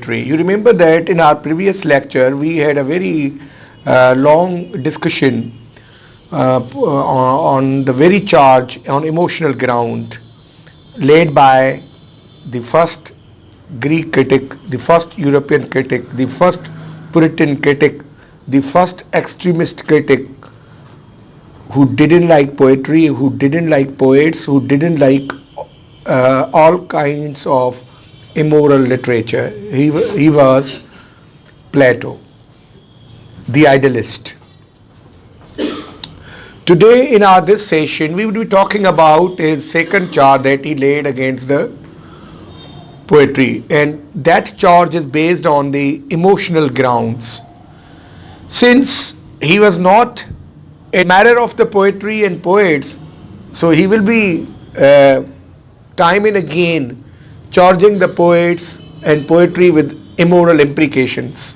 poetry. You remember that in our previous lecture we had a very long discussion on the very charge on emotional ground laid by the first Greek critic, the first European critic, the first Puritan critic, the first extremist critic who didn't like poetry, who didn't like poets, who didn't like all kinds of immoral literature. He was Plato, the idealist. Today in our this session we will be talking about his second charge that he laid against the poetry, and that charge is based on the emotional grounds. Since he was not a matter of the poetry and poets, so he will be time and again charging the poets and poetry with immoral implications.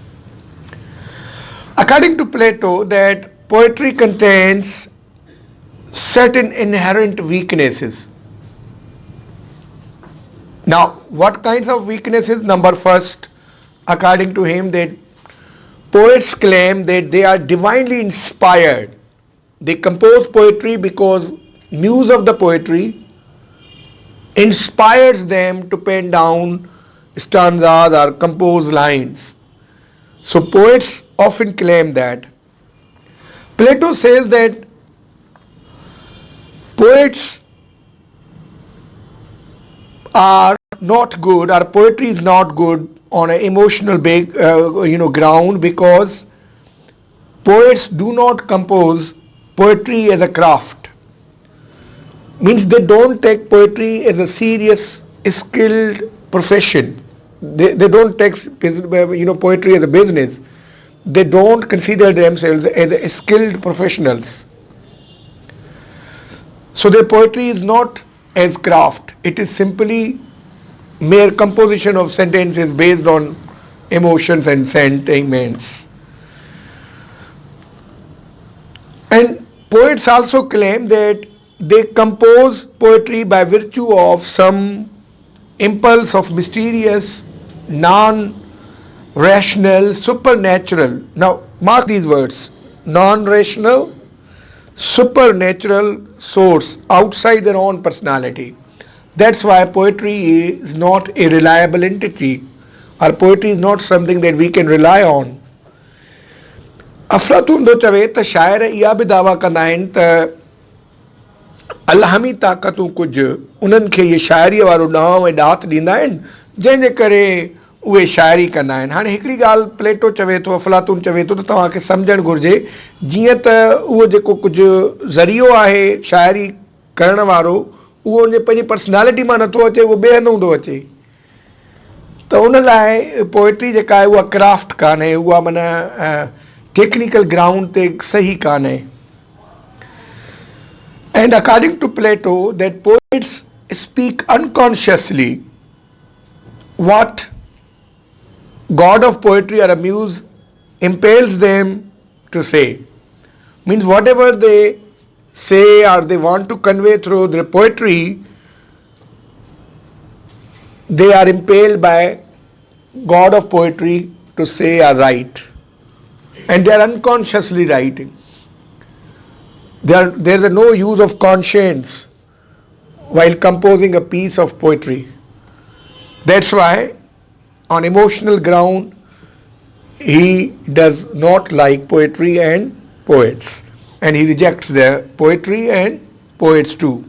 According to Plato, that poetry contains certain inherent weaknesses. Now, what kinds of weaknesses? Number first, according to him, that poets claim that they are divinely inspired. They compose poetry because muse of the poetry inspires them to pen down stanzas or compose lines. So poets often claim that. Plato says that poets are not good, or poetry is not good on an emotional ground, because poets do not compose poetry as a craft. Means they don't take poetry as a serious, skilled profession. They don't take poetry as a business. They don't consider themselves as skilled professionals. So their poetry is not as craft. It is simply mere composition of sentences based on emotions and sentiments. And poets also claim that they compose poetry by virtue of some impulse of mysterious, non-rational, supernatural. Now mark these words: non-rational, supernatural source outside their own personality. That's why poetry is not a reliable entity, or poetry is not something that we can rely on. अफ़लातून दो चवे त शायर इहा बि दावा कंदा आहिनि त अलहमी ताक़तूं कुझु उन्हनि खे इहे शाइरीअ वारो ॾांव ऐं ॾात ॾींदा आहिनि, जंहिंजे करे उहे शाइरी कंदा आहिनि. हाणे हिकिड़ी ॻाल्हि प्लेटो चवे थो, अफ़लातून चवे थो, त तव्हांखे सम्झणु घुरिजे, जीअं त उहो जेको कुझु ज़रियो आहे शाइरी करण वारो, उहो उन पंहिंजी पर्सनैलिटी मां नथो अचे, उहो ॿिए हंधि हूंदो अचे. त उन लाइ पोइट्री जेका आहे उहा क्राफ्ट कान्हे, उहा माना टेक्निकल ग्राउंड ते सही कान्हे. And according to Plato, that poets speak unconsciously what god of poetry or a muse impels them to say. Means whatever they say or they want to convey through their poetry, they are impelled by god of poetry to say or write, and they are unconsciously writing. There is no use of conscience while composing a piece of poetry. That's why on emotional ground he does not like poetry and poets, and he rejects the poetry and poets too.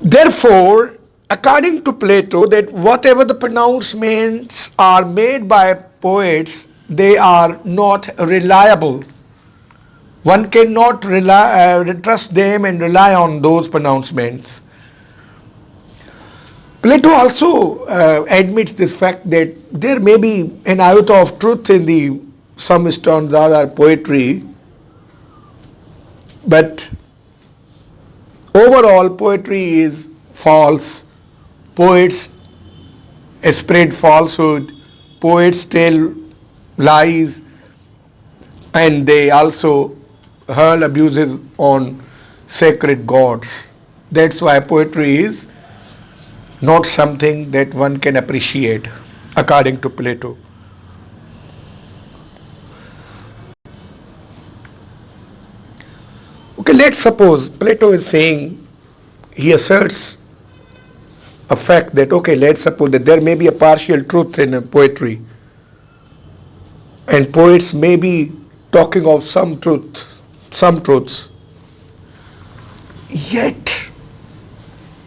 Therefore, according to Plato, that whatever the pronouncements are made by poets, they are not reliable. One cannot trust them and rely on those pronouncements. Plato also admits this fact that there may be an iota of truth in some stanzas or poetry, but overall poetry is false. Poets spread falsehood, poets tell lies, and they also hurl abuses on sacred gods. That's why poetry is not something that one can appreciate, according to Plato. Okay, let's suppose Plato is saying, he asserts a fact that, okay, let's suppose that there may be a partial truth in poetry, and poets may be talking of some truths, yet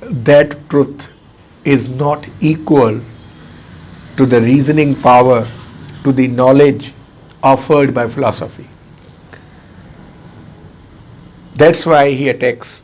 that truth is not equal to the reasoning power, to the knowledge offered by philosophy. That's why he attacks